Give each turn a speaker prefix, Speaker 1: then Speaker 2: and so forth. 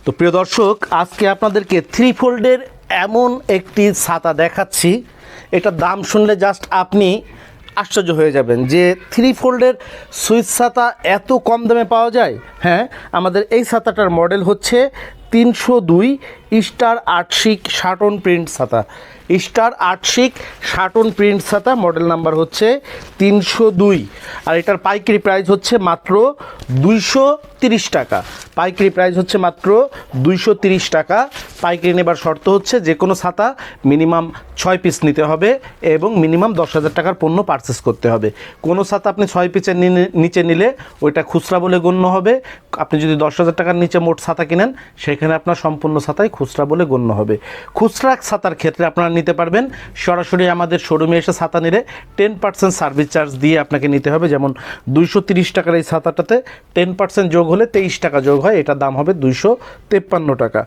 Speaker 1: তো প্রিয় দর্শক, আজকে আপনাদেরকে থ্রি ফোল্ডের এমন একটি ছাতা দেখাচ্ছি, এটার দাম শুনলে জাস্ট আপনি আশ্চর্য হয়ে যাবেন যে থ্রি ফোল্ডের সুইচ ছাতা এত কম দামে পাওয়া যায়। হ্যাঁ, আমাদের এই ছাতাটার মডেল হচ্ছে 302 স্টার আর্টশিক শাটন প্রিন্ট ছাতা। স্টার আর্টশিক শাটন প্রিন্ট ছাতা, মডেল নাম্বার হচ্ছে 302। আর এটার পাইকারি প্রাইস হচ্ছে মাত্র 230 টাকা। পাইকারি প্রাইস হচ্ছে মাত্র 230 টাকা। পাইকারি নেবার শর্ত হচ্ছে যে কোনো ছাতা মিনিমাম 6 পিস নিতে হবে এবং মিনিমাম 10,000 টাকার পণ্য পারচেস করতে হবে। কোনো ছাতা আপনি 6 পিসের নিচে নিলে ওইটা খুচরা বলে গণ্য হবে। আপনি যদি 10,000 টাকার নিচে মোট ছাতা কিনেন, সেখানে আপনার সম্পূর্ণ ছাতাই খুচরা বলে গণ্য হবে। খুচরা ছাতার ক্ষেত্রে আপনারা নিতে পারবেন সরাসরি আমাদের শোরুমে এসে ছাতা নিলে 10% সার্ভিস চার্জ দিয়ে আপনাকে নিতে হবে। যেমন 230 টাকার এই ছাতাটাতে 10% যোগ হলে 23 টাকা যোগ হয়, এটার দাম হবে 253 টাকা।